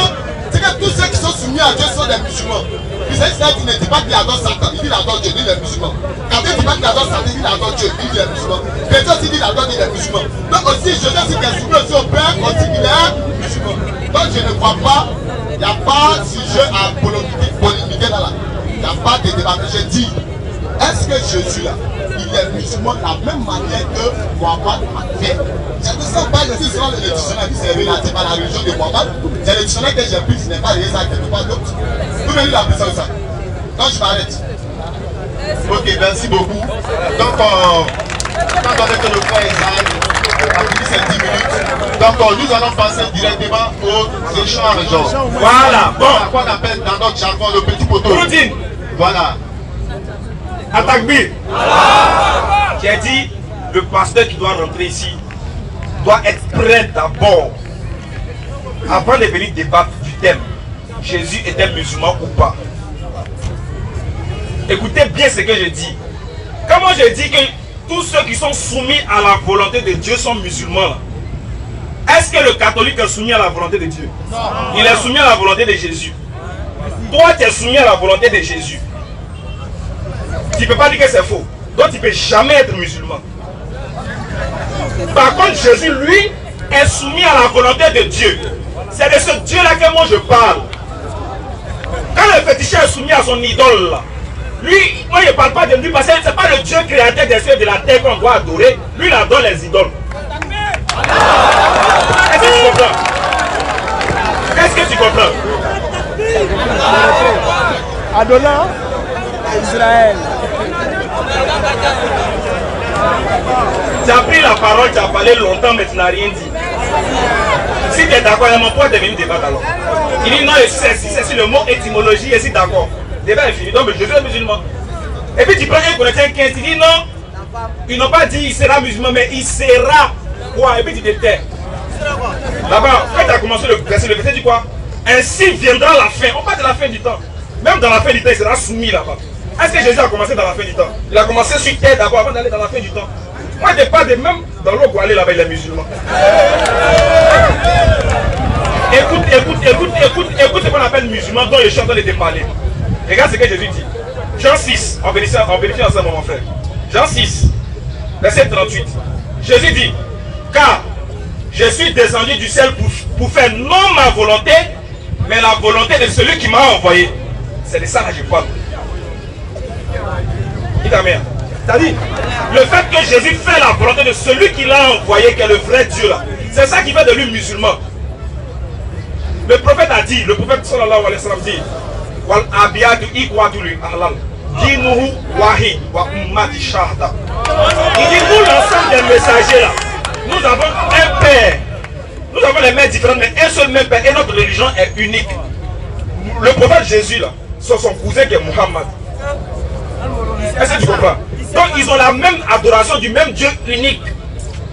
Speaker 1: c'est que tous ceux qui sont soumis à Dieu sont des musulmans. Puis c'est ça qui ne dit pas qu'il adore Satan, il dit qu'il adore Dieu, il dit les musulmans. Quand il ne dit pas qu'il adore Satan, il dit qu'il adore Dieu, il dit les musulmans. Jésus aussi dit qu'il adore les musulmans. Donc aussi, Jésus aussi qui est soumis aussi au Père, aussi qu'il est musulman. Donc je ne crois pas, il n'y a pas de sujet à polémiquer là. Il n'y a pas de débat. Je dis, est-ce que Jésus là, il est musulman de la même manière que Mohammed a fait? C'est tout ça, on parle aussi selon le dictionnaire qui s'est relatif à la religion de Mohammed. C'est le dictionnaire que j'ai pris, ce n'est pas relié à quelque part d'autre. Vous venez d'appeler ça ou ça? Donc je m'arrête.
Speaker 3: Ok, merci beaucoup. Donc, quand on est que le frère Isaïe a fini ces 10 minutes, donc nous allons passer directement aux échanges.
Speaker 2: Voilà, bon.
Speaker 3: À quoi on appelle dans notre jargon le petit poteau.
Speaker 2: Routine.
Speaker 3: Voilà.
Speaker 2: Attaque B. J'ai dit, le pasteur qui doit rentrer ici doit être prêt d'abord. Avant de venir débattre du thème, Jésus était musulman ou pas. Écoutez bien ce que je dis. Comment je dis que tous ceux qui sont soumis à la volonté de Dieu sont musulmans? Est-ce que le catholique est soumis à la volonté de Dieu? Non. Il est soumis à la volonté de Jésus. Toi, tu es soumis à la volonté de Jésus. tu ne peux pas dire que c'est faux. Donc tu ne peux jamais être musulman. Par contre, Jésus, lui, est soumis à la volonté de Dieu. C'est de ce Dieu-là que moi je parle. Quand le féticheur est soumis à son idole, là, lui, moi je ne parle pas de lui parce que ce n'est pas le Dieu créateur des cieux et de la terre qu'on doit adorer. Lui, il adore les idoles. Est-ce que tu comprends? Est-ce que tu comprends?
Speaker 4: Adonai, Israël.
Speaker 2: Tu as pris la parole, tu as parlé longtemps, mais tu n'as rien dit. Si tu es d'accord, mon pote est venu débattre alors. Il dit non, c'est sur le mot étymologie, et si d'accord. Le débat est fini. Donc Jésus est musulman. Et puis tu prends un chrétien qui dit non, ils n'ont pas dit il sera musulman, mais il sera quoi? Et puis tu te tais. Là-bas, quand tu as commencé le verset dit quoi? Ainsi viendra la fin. On parle de la fin du temps. Même dans la fin du temps, il sera soumis là-bas. Est-ce que Jésus a commencé dans la fin du temps? Il a commencé sur terre d'abord avant d'aller dans la fin du temps. Moi, je parle de même dans l'eau pour aller là-bas, il est musulman. Écoute ce qu'on appelle musulman dont je suis en train de te parler. Regarde ce que Jésus dit. Jean 6, on vérifie ensemble mon frère. Jean 6, verset 38. Jésus dit, car je suis descendu du ciel pour faire non ma volonté, mais la volonté de celui qui m'a envoyé. C'est de ça que je parle. Dis ta mère. C'est-à-dire, le fait que Jésus fait la volonté de celui qui l'a envoyé, qui est le vrai Dieu là, c'est ça qui fait de lui musulman. Le prophète a dit, le prophète sallallahu alayhi wa sallam dit, wal abiyadu iqwatuli ahlal, dinuhu wahid wa ummati shahda. Il dit, nous l'ensemble des messagers là, nous avons un père. Nous avons les mères différentes, mais un seul même père, et notre religion est unique. Le prophète Jésus là, c'est son cousin qui est Muhammad. Est-ce que tu comprends? Donc ils ont la même adoration du même Dieu unique.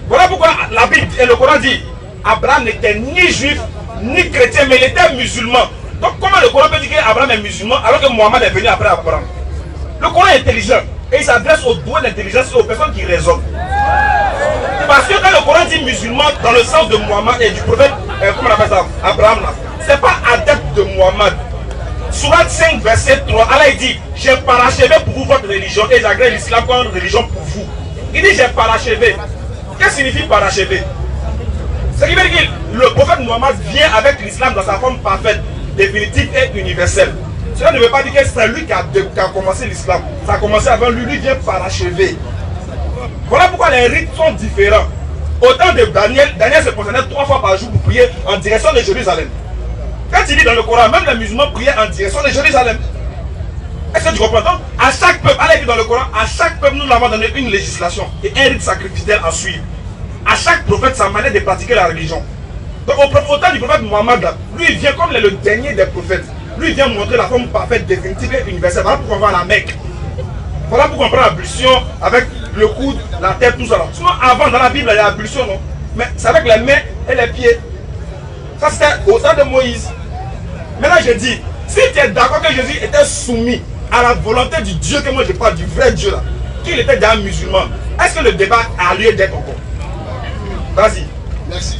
Speaker 2: Voilà pourquoi la Bible et le Coran dit Abraham n'était ni juif ni chrétien, mais il était musulman. Donc comment le Coran peut dire qu'Abraham est musulman alors que Mohammed est venu après Abraham? Le Coran est intelligent et il s'adresse aux doués d'intelligence et aux personnes qui raisonnent. Parce que quand le Coran dit musulman dans le sens de Mohammed et du prophète, comment on appelle ça, Abraham, c'est pas adepte de Mohammed. Surat 5, verset 3, Allah dit, j'ai parachevé pour vous votre religion et j'agrée l'islam comme religion pour vous. Il dit, j'ai parachevé. Qu'est-ce que signifie parachever? Ce qui veut dire que le prophète Mohammed vient avec l'islam dans sa forme parfaite, définitive et universelle. Cela ne veut pas dire que c'est lui qui a commencé l'islam. Ça a commencé avant lui, lui vient parachever. Voilà pourquoi les rites sont différents. Au temps de Daniel, Daniel se prosternait 3 fois par jour pour prier en direction de Jérusalem. Quand il dit dans le Coran, même les musulmans priaient en direction de Jérusalem. Est-ce que tu comprends? Donc, à chaque peuple, Allah dit dans le Coran, à chaque peuple, nous avons donné une législation et un rite sacrificiel à suivre. À chaque prophète, sa manière de pratiquer la religion. Donc, au temps du prophète Mohammed, lui, il vient comme le dernier des prophètes. Lui, il vient montrer la forme parfaite, définitive et universelle. Voilà pourquoi on va à la Mecque. Voilà pourquoi on prend l'ablution avec le coude, la tête, tout ça. Sinon, avant, dans la Bible, il y a l'ablution, non? Mais c'est avec les mains et les pieds. Ça, c'était au temps de Moïse. Maintenant, je dis, si tu es d'accord que Jésus était soumis à la volonté du Dieu que moi je parle, du vrai Dieu là, qu'il était déjà musulman, est-ce que le débat a lieu d'être encore? Vas-y.
Speaker 1: Merci.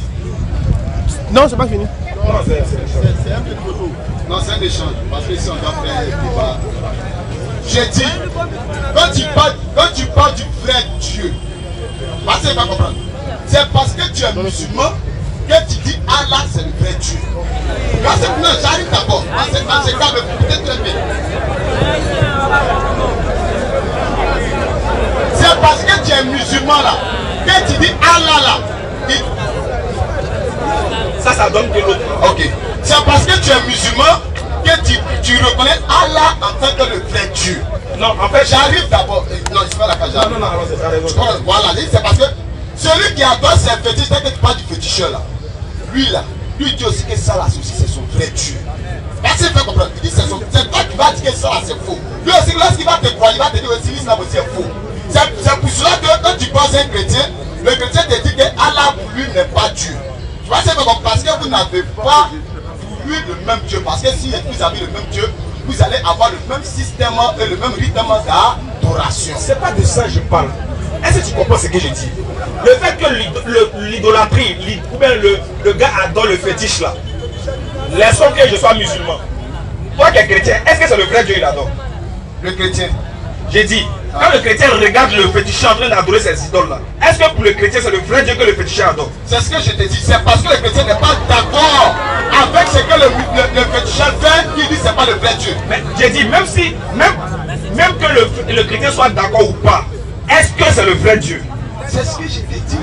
Speaker 4: Non, c'est pas fini.
Speaker 1: Non, c'est un peu trop. Non, c'est un échange. Parce que si on doit faire un débat. J'ai dit, quand tu parles du vrai Dieu, parce que tu vas comprendre. C'est parce que tu es musulman que tu dis Allah c'est le vrai Dieu. Non, j'arrive d'abord. Dans ce cas, vous êtes très bien. C'est parce que tu es musulman là que tu dis Allah là.
Speaker 2: Ça donne que l'autre.
Speaker 1: Ok. C'est parce que tu es musulman que tu reconnais Allah en tant que le vrai Dieu.
Speaker 2: Non, en fait,
Speaker 1: j'arrive d'abord. Non, c'est pas la cage.
Speaker 2: Non, c'est ça, raison.
Speaker 1: Voilà, c'est parce que celui qui adore ses fétiches, c'est que tu parles du féticheur là. Lui là, lui dit aussi que ça là, c'est son vrai Dieu. Parce qu'il fait comprendre. Il dit c'est toi qui vas dire que ça là c'est faux. Lui aussi, lorsqu'il va te croire, il va te dire aussi l'islam aussi est faux. C'est pour cela que quand tu penses un chrétien, le chrétien te dit que Allah pour lui n'est pas Dieu. Tu vois, c'est parce que vous n'avez pas voulu le même Dieu. Parce que si vous avez le même Dieu, vous allez avoir le même système et le même rythme d'adoration.
Speaker 2: C'est pas de ça que je parle. Est-ce que tu comprends ce que je dis? Le fait que l'idolâtrie, ou bien le gars adore le fétiche là, laissons que je sois musulman. Toi qui es chrétien, est-ce que c'est le vrai Dieu qu'il adore?
Speaker 1: Le chrétien.
Speaker 2: J'ai dit, quand le chrétien regarde le féticheur en train d'adorer ces idoles-là, est-ce que pour le chrétien c'est le vrai Dieu que le féticheur adore?
Speaker 3: C'est ce que je te dis. C'est parce que le chrétien n'est pas d'accord avec ce que le féticheur fait qu'il dit que ce n'est pas le vrai Dieu.
Speaker 2: Mais j'ai dit, même que le chrétien soit d'accord ou pas, est-ce que c'est le vrai Dieu?
Speaker 3: C'est ce que je t'ai dit.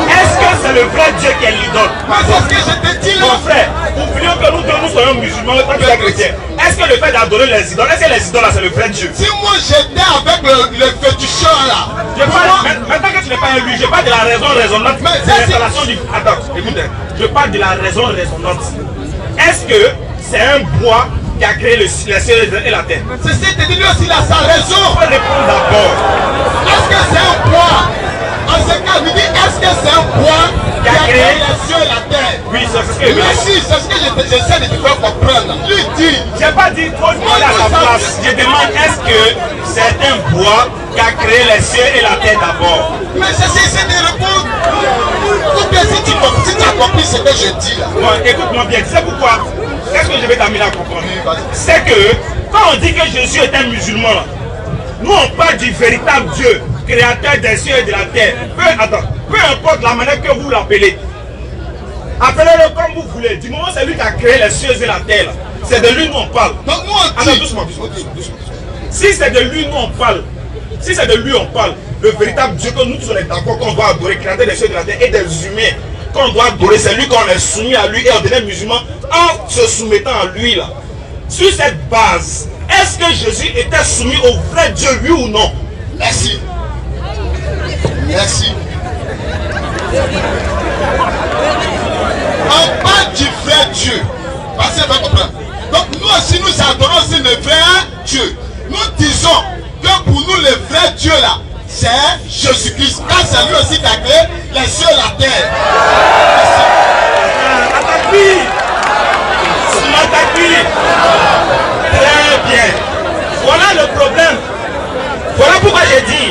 Speaker 2: Est-ce que c'est le vrai Dieu qui est l'idole?
Speaker 3: C'est ce que je t'ai dit là.
Speaker 2: Mon frère, oublions que nous soyons musulmans, pas que chrétiens. Est-ce que le fait d'adorer les idoles, est-ce que les idoles là c'est le vrai Dieu?
Speaker 3: Si moi j'étais avec le féticheur là,
Speaker 2: maintenant que tu n'es pas un lui, je parle de la raison raisonnante de l'installation du... Attends, écoutez, je parle de la raison raisonnante. Est-ce que c'est un bois qui a créé le ciel et la terre?
Speaker 3: C'est ce que je te dis, lui aussi il a sa raison.
Speaker 2: On peut répondre d'abord.
Speaker 3: Est-ce que c'est un bois? En ce cas, lui dit, est-ce que c'est un bois qui a créé les cieux et la terre?
Speaker 2: Oui, c'est ce que
Speaker 3: lui aussi, c'est ce que j'essaie de te faire comprendre. Lui dit,
Speaker 2: j'ai pas dit trop de à sa place. Je demande, est-ce que c'est un bois qui a créé les cieux et la terre d'abord?
Speaker 3: mais c'est de répondre. Ou bien si tu as compris ce que je dis là.
Speaker 2: Bon, écoute-moi bien, tu sais pourquoi? Qu'est-ce que je vais t'amener à comprendre? C'est que quand on dit que Jésus est un musulman, là, nous on parle du véritable Dieu, créateur des cieux et de la terre. Peu importe la manière que vous l'appelez, appelez-le comme vous voulez. Du moment où c'est lui qui a créé les cieux et la terre, c'est de lui nous on parle.
Speaker 3: Donc nous on dit...
Speaker 2: Attends, doucement. Si c'est de lui nous on parle, si c'est de lui on parle, le véritable Dieu que nous tous on est d'accord qu'on doit adorer, créateur des cieux et de la terre et des humains, qu'on doit adorer, c'est lui qu'on est soumis à lui et on devient musulman en se soumettant à lui là. Sur cette base, est-ce que Jésus était soumis au vrai Dieu, oui ou non?
Speaker 3: Merci. Merci. On parle du vrai Dieu. Parce que va comprendre. Donc nous aussi nous adorons aussi le vrai Dieu. Nous disons que pour nous le vrai Dieu là, c'est Jésus-Christ. Car c'est lui aussi qui a créé les cieux et la terre.
Speaker 2: Très bien. Voilà le problème. Voilà pourquoi j'ai dit,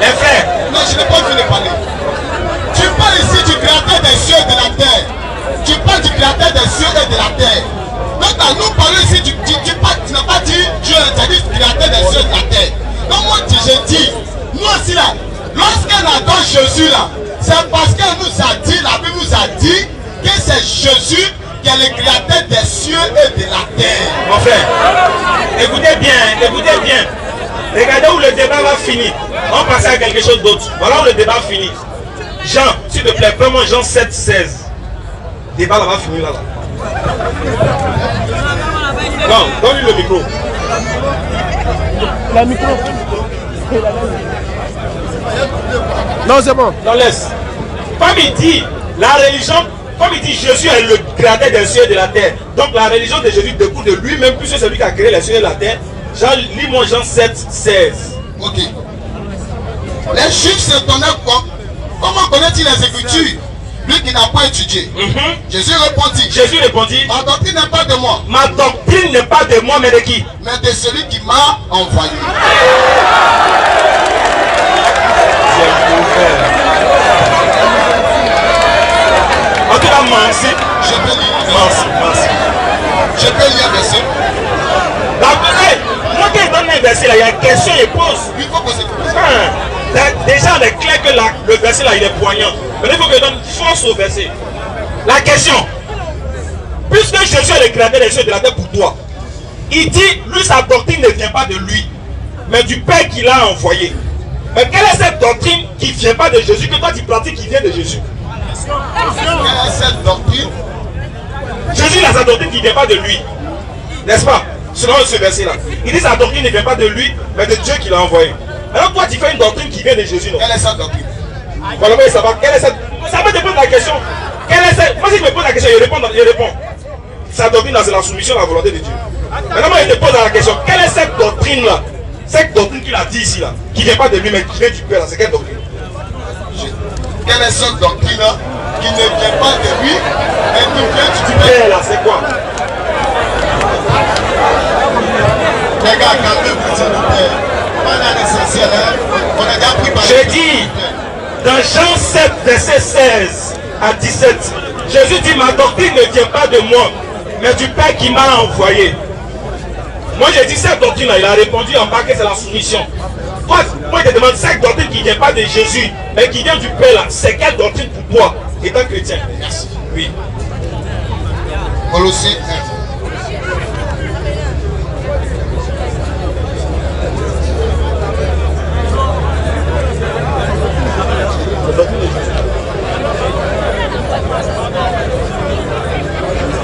Speaker 2: les frères.
Speaker 3: Non, je n'ai pas fini de parler. Tu parles ici du créateur des cieux et de la terre. Tu parles du créateur des cieux et de la terre. Donc nous parlons ici, tu n'as pas dit Dieu, tu as dit créateur des cieux et de la terre. Donc moi je dis, nous aussi là, lorsqu'on adore Jésus là, c'est parce qu'elle nous a dit, la Bible nous a dit que c'est Jésus qui est le créateur des cieux et de la terre.
Speaker 2: Mon frère, écoutez bien. Regardez où le débat va finir. On va passer à quelque chose d'autre. Voilà où le débat finit. Jean, s'il te plaît, prends-moi Jean 7, 16. Le débat là va finir là. Non, donne-lui le micro.
Speaker 4: Le micro. Non, c'est bon.
Speaker 2: Non, laisse. Comme il dit, la religion, comme il dit, Jésus est le créateur des cieux et de la terre. Donc la religion de Jésus découle de lui-même, puisque c'est lui qui a créé les cieux et la terre. Lis-moi Jean 7, 16.
Speaker 3: Ok. Les Juifs s'étonnaient quoi? Comment connaît-il les Écritures? Lui qui n'a pas étudié. Jésus répondit. Ma doctrine n'est pas de moi.
Speaker 2: Ma doctrine n'est pas de moi, mais de qui?
Speaker 3: Mais de celui qui m'a envoyé.
Speaker 2: En tout cas, merci.
Speaker 3: Je peux lire.
Speaker 2: Merci.
Speaker 3: Je peux lire un verset.
Speaker 2: Moi qui donne un verset là, il y a une question et pose.
Speaker 3: Il faut poser une question.
Speaker 2: Déjà, il est clair que le verset là, il est poignant. Mais il faut que je donne force au verset. La question, puisque Jésus est le créateur des cieux et de la terre pour toi, il dit, lui, sa doctrine ne vient pas de lui, mais du Père qui l'a envoyé. Mais quelle est cette doctrine qui ne vient pas de Jésus, que toi tu pratiques qui vient de Jésus?
Speaker 3: Quelle est cette doctrine?
Speaker 2: Jésus il a sa doctrine qui ne vient pas de lui. N'est-ce pas? Selon ce verset-là. Il dit sa doctrine ne vient pas de lui, mais de Dieu qui l'a envoyé. Alors toi tu fais une doctrine qui vient de Jésus, non?
Speaker 3: Quelle est cette doctrine?
Speaker 2: Voilà, mais ça va. Quelle est cette... Ça va te poser la question. Quelle est cette... Moi si je me pose la question, je réponds. Sa doctrine là, c'est la soumission à la volonté de Dieu. Maintenant moi je te pose la question. Quelle est cette doctrine là? Cette doctrine qu'il a dit ici là, qui ne vient pas de lui, mais qui vient du Père là, c'est quelle doctrine?
Speaker 3: Quelle est cette doctrine là, qui ne vient pas de lui, mais qui vient du
Speaker 2: Père là, c'est quoi?
Speaker 3: Les gars, calmez-vous s'il vous plaît. Pas l'essentiel, hein. On a déjà pris par...
Speaker 2: J'ai dit, dans Jean 7, verset 16 à 17, Jésus dit, ma doctrine ne vient pas de moi, mais du Père qui m'a envoyé. Moi j'ai dit cette doctrine-là, il a répondu en bas que c'est la soumission. Toi, moi je te demande cette doctrine qui ne vient pas de Jésus, mais qui vient du Père là. C'est quelle doctrine pour toi, étant chrétien?
Speaker 1: Merci.
Speaker 2: Oui.
Speaker 1: Colossiens
Speaker 2: 1.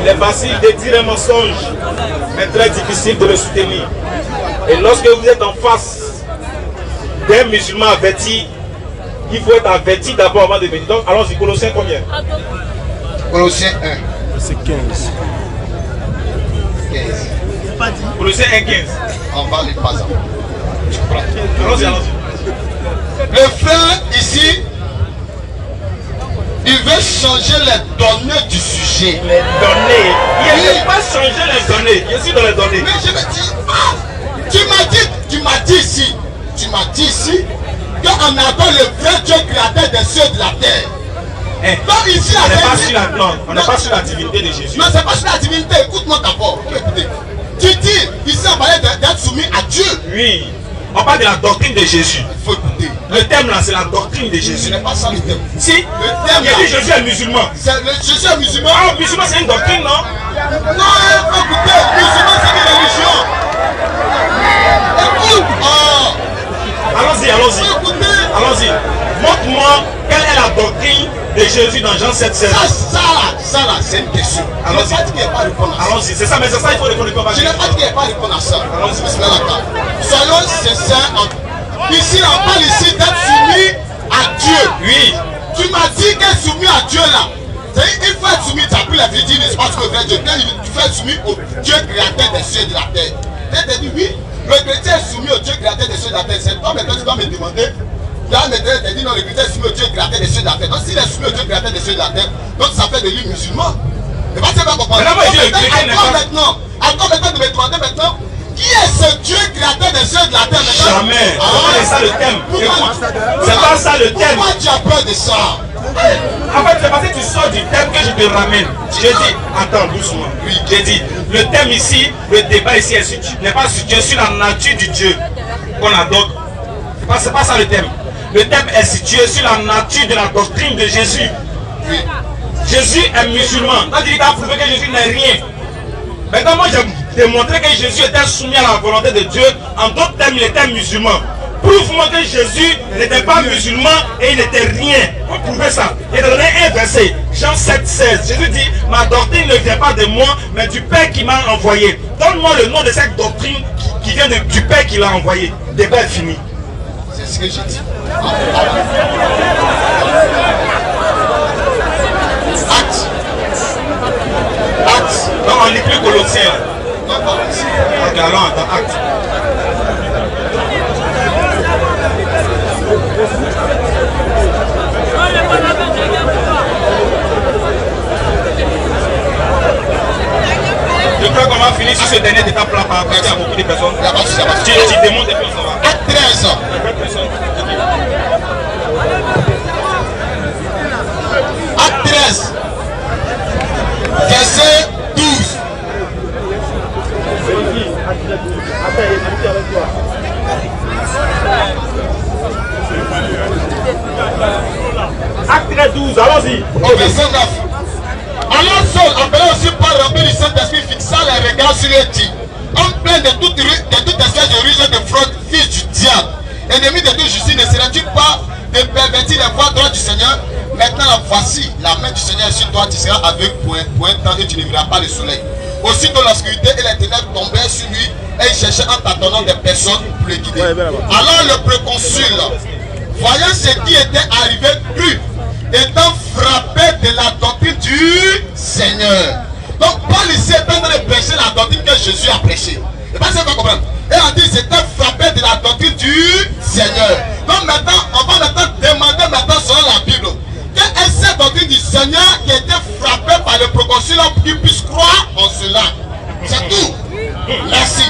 Speaker 2: Il est facile de dire un mensonge, mais très difficile de le soutenir. Et lorsque vous êtes en face d'un musulman averti, il faut être averti d'abord avant de venir. Donc, allons-y, Colossiens combien?
Speaker 1: 1. Colossiens 1.
Speaker 4: C'est 15.
Speaker 1: 15.
Speaker 2: Colossiens 1, 15.
Speaker 1: On va les pas avant. Tu prends.
Speaker 2: Allons-y, allons-y.
Speaker 1: Le frère ici, il veut changer les données du sujet.
Speaker 2: Les données. Il ne veut pas changer les données. Je suis dans les données.
Speaker 1: Mais je me dis, tu m'as dit ici, qu'on adore le vrai Dieu créateur des cieux et de la terre. Donc ici,
Speaker 2: on n'est pas sur la divinité de Jésus.
Speaker 1: Non, c'est pas sur la divinité. Écoute-moi d'abord. Tu dis, ici on parlait d'être soumis à Dieu.
Speaker 2: Oui. On parle de la doctrine de Jésus.
Speaker 1: Il faut écouter.
Speaker 2: Le thème là, c'est la doctrine de Jésus.
Speaker 1: Ce n'est pas ça le thème.
Speaker 2: Si,
Speaker 1: le thème
Speaker 2: il a dit Jésus est musulman.
Speaker 1: Jésus est musulman.
Speaker 2: Ah, musulman c'est une doctrine, non?
Speaker 1: Non, il faut écouter. Musulman c'est une religion. Écoute. Oh.
Speaker 2: Allons-y, allons-y. Allons-y. Montre-moi quelle est la doctrine de Jésus dans Jean 7, 16.
Speaker 1: Ça là, c'est une question. Je n'ai pas dit qu'il n'y a pas de réponse à ça.
Speaker 2: Allons-y, c'est ça, mais c'est ça, il faut répondre.
Speaker 1: Je n'ai pas dit qu'il n'y a pas de réponse à ça. Soyons sincères. Ici, on parle ici d'être soumis à Dieu.
Speaker 2: Oui.
Speaker 1: Tu m'as dit qu'être soumis à Dieu là. Il faut être soumis, tu as pris la vie, n'est-ce pas ce que vrai Dieu. Tu fais soumis au Dieu créateur des cieux et de la terre. Elle te dit oui, le chrétien est soumis au Dieu créateur des cieux et de la terre. C'est toi maintenant tu dois me demander. Là maintenant elle te dit non, le chrétien est soumis au Dieu créateur des cieux et de la terre. Donc s'il est soumis au Dieu créateur des cieux et de la terre, donc ça fait de lui musulman. Et pas pas comprendre. Encore maintenant de me demander maintenant. Qui est ce Dieu créateur des cieux et de la terre maintenant?
Speaker 2: Jamais. C'est pas ça le thème. C'est pas ça le thème.
Speaker 1: Pourquoi tu as peur de ça?
Speaker 2: En fait, c'est parce que tu sors du thème que je te ramène. J'ai dit, attends doucement. Oui, j'ai dit, le thème ici, le débat ici n'est pas situé sur la nature du Dieu qu'on adore. C'est pas ça le thème. Le thème est situé sur la nature de la doctrine de Jésus. Oui. Jésus est musulman. Quand tu as prouvé que Jésus n'est rien. Maintenant, moi, j'ai démontré que Jésus était soumis à la volonté de Dieu. En d'autres termes, il était musulman. Prouve-moi que Jésus n'était pas musulman et il n'était rien. Pour prouver ça, il a donné un verset, Jean 7, 16. Jésus dit, ma doctrine ne vient pas de moi, mais du Père qui m'a envoyé. Donne-moi le nom de cette doctrine qui vient du Père qui l'a envoyé. Le débat est fini.
Speaker 1: C'est ce que j'ai dit. Acte.
Speaker 2: Non, on n'est plus Colossiens. Ok, allons, attends, acte. Je crois qu'on va finir sur ce dernier étape-là par rapport à beaucoup de personnes. Tu démontres et puis on s'en va.
Speaker 1: Acte 13. Acte 13. Verset 12.
Speaker 2: Acte 13, 12, allons-y.
Speaker 1: Au verset 9. Alors Saul, appelé aussi par rempli du Saint-Esprit, fixa les regards sur eux, dit, en plein de toute espèce de ruse et de fraude, fils du diable, ennemi de toute justice, ne serais-tu pas de pervertir les voies droites du Seigneur? Maintenant, voici, la main du Seigneur est sur toi, tu seras aveugle pour un temps et tu ne verras pas le soleil. Aussitôt l'obscurité et les ténèbres tombèrent sur lui et il cherchait en tâtonnant des personnes pour les guider. Alors le préconsul, voyant ce qui était arrivé, crut, étant frappé de la doctrine du Seigneur. Donc Paul ici est en train de prêcher la doctrine que Jésus a prêchée. Et pas ça qu'on comprend. Et on dit c'était frappé de la doctrine du Seigneur. Donc maintenant, on va maintenant demander maintenant selon la Bible. Quelle est cette doctrine du Seigneur qui a été frappée par le proconsul pour qu'il puisse croire en cela? C'est tout. Merci.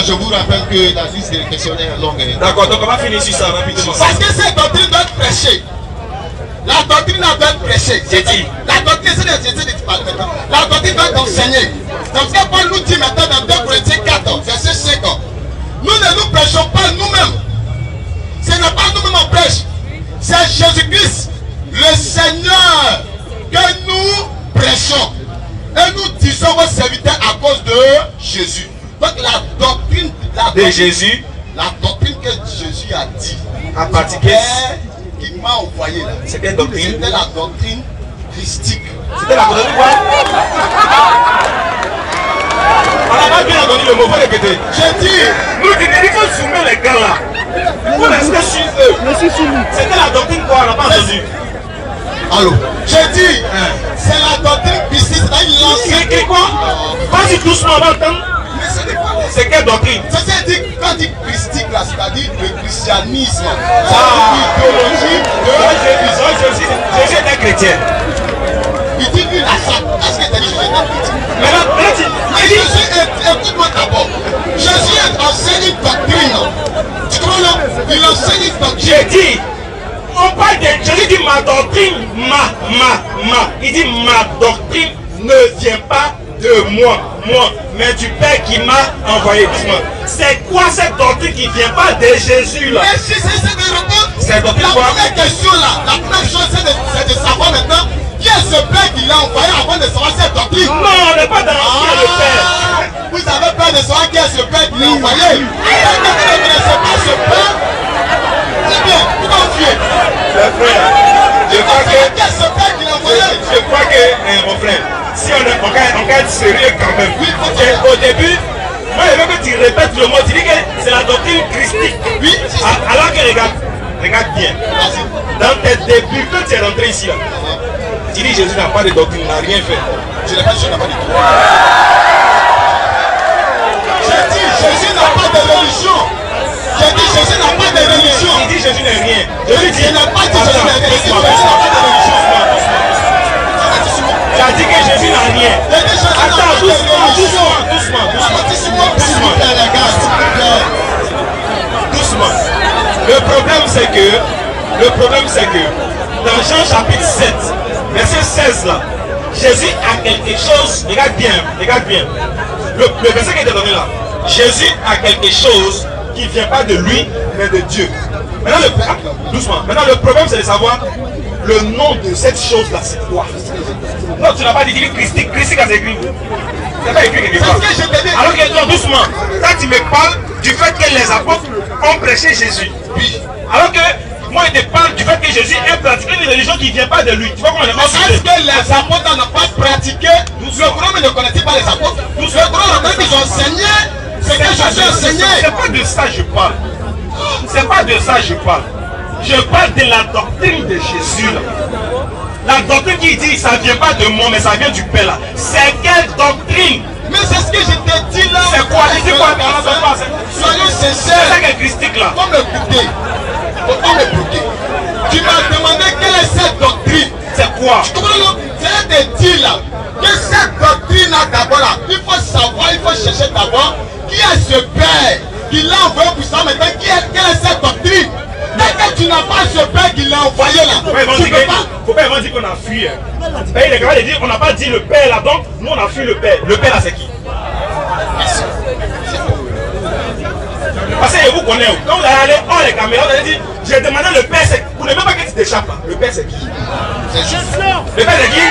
Speaker 1: Je vous rappelle que la liste des questionnaires est longue.
Speaker 2: D'accord, donc on va finir sur ça rapidement.
Speaker 1: Parce que cette doctrine doit être
Speaker 3: prêcher. La doctrine doit être prêchée.
Speaker 2: J'ai dit.
Speaker 3: La doctrine, c'est de parler maintenant. La doctrine doit être enseignée. Donc, ce que Paul nous dit maintenant dans 2 Corinthiens 4, verset 5. Nous ne nous prêchons pas nous-mêmes. Ce n'est pas nous-mêmes on prêche. C'est Jésus-Christ, le Seigneur, que nous prêchons. Et nous disons aux serviteurs à cause de Jésus. Donc la doctrine
Speaker 2: de Jésus,
Speaker 3: la doctrine que Jésus a dit,
Speaker 2: à pratiquer,
Speaker 3: qui m'a envoyé là,
Speaker 2: c'était doctrine.
Speaker 3: C'était la doctrine christique.
Speaker 2: C'était la doctrine quoi? On n'a pas bien entendu le mot, faut répéter.
Speaker 3: J'ai dit,
Speaker 2: nous il faut zoomer les gars là. Pour rester sur eux. C'était la doctrine quoi? On n'a pas entendu.
Speaker 3: Allô? J'ai dit, c'est la doctrine christique.
Speaker 2: C'est quoi? Vas-y doucement, on va entendre.
Speaker 3: Mais ce n'est pas.
Speaker 2: C'est quelle doctrine?
Speaker 3: C'est-à-dire, quand on dit christique là, c'est-à-dire le christianisme. C'est l'idéologie de
Speaker 2: Jésus était chrétien.
Speaker 3: Il dit lui, est-ce que tu as dit Jésus était chrétien?
Speaker 2: Mais
Speaker 3: Jésus, écoute-moi d'abord. Jésus enseigne une doctrine. Tu comprends là? Il enseigne une doctrine.
Speaker 2: J'ai dit, on parle de Jésus dit ma doctrine, il dit ma doctrine ne vient pas de moi, mais du Père qui m'a envoyé. C'est quoi cette doctrine qui ne vient pas de Jésus là?
Speaker 3: Mais si c'est de répondre.
Speaker 2: C'est doctrine
Speaker 3: la
Speaker 2: quoi?
Speaker 3: première question là, la première chose c'est de savoir maintenant qui est ce Père qui l'a envoyé avant de savoir cette doctrine.
Speaker 2: Non, on n'est pas dans qui est le Père.
Speaker 3: Vous avez peur de savoir qui est ce Père qui l'a envoyé. Quand vous ne connaissez pas ce Père, c'est bien, vous confiez.
Speaker 2: Je crois que
Speaker 3: qui est ce Père qui l'a envoyé?
Speaker 2: Je crois que, mon frère, si on va être sérieux quand même. Au début, moi je veux que tu répètes le mot, tu dis que c'est la doctrine christique.
Speaker 3: Oui.
Speaker 2: Alors que regarde bien. Dans tes débuts, quand tu es rentré ici, là, tu dis Jésus n'a pas de doctrine, il n'a rien fait.
Speaker 3: Je n'ai pas dit Jésus n'a pas de doctrine. J'ai dit Jésus n'a pas de religion. J'ai dit Jésus n'a pas de religion.
Speaker 2: Il dit Jésus n'est rien. Je dis,
Speaker 3: je n'ai pas dit Jésus n'est rien. Jésus n'a pas de religion.
Speaker 2: Tu as dit que Jésus n'a rien. Attends, doucement. Le problème c'est que dans Jean chapitre 7, verset 16 là, Jésus a quelque chose, regarde bien. Le verset qui est donné là, Jésus a quelque chose qui ne vient pas de lui, mais de Dieu. Maintenant le problème c'est de savoir le nom de cette chose là, c'est quoi? Non, tu n'as pas dit christique à écrit. C'est pas écrit quelque part. Alors que non, doucement, quand tu me parles du fait que les apôtres ont prêché Jésus. Oui. Alors que moi je te parle du fait que Jésus a pratiqué une religion qui ne vient pas de lui. Tu vois comment on est mort?
Speaker 3: Est-ce que les apôtres n'ont pas pratiqué? Le groupe ne connaissait pas les apôtres. Le groupe ils ont enseigné ce que Jésus a enseigné.
Speaker 2: C'est pas de ça que je parle. C'est pas de ça que je parle. Je parle de la doctrine de Jésus là. La doctrine qui dit ça vient pas de moi mais ça vient du Père là. C'est quelle doctrine?
Speaker 3: Mais c'est ce que je t'ai dit là.
Speaker 2: C'est quoi? Il dit quoi?
Speaker 3: Soyons sincères.
Speaker 2: C'est ça qui est christique là.
Speaker 3: Faut m'écouter. Faut m'écouter. Tu m'as demandé quelle est cette doctrine.
Speaker 2: C'est quoi?
Speaker 3: Tu comprends là? C'est de dire là que cette doctrine là d'abord là, il faut savoir, il faut chercher d'abord qui est ce Père qui l'a envoyé pour ça maintenant. Quelle est cette doctrine? Dès que tu n'as pas ce Père qui l'a envoyé là, tu peux pas.
Speaker 2: Faut pas vraiment dire qu'on a fui. Il est capable de dire on n'a pas dit le Père là, donc nous on a fui le Père. Le Père là c'est qui? Parce que vous connaissez, quand vous allez aller hors les caméras, vous allez dire j'ai demandé le Père, c'est. Vous n'aimez pas que tu t'échappes là. Le Père c'est qui?
Speaker 3: C'est juste.
Speaker 2: Le Père c'est qui?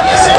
Speaker 3: Merci.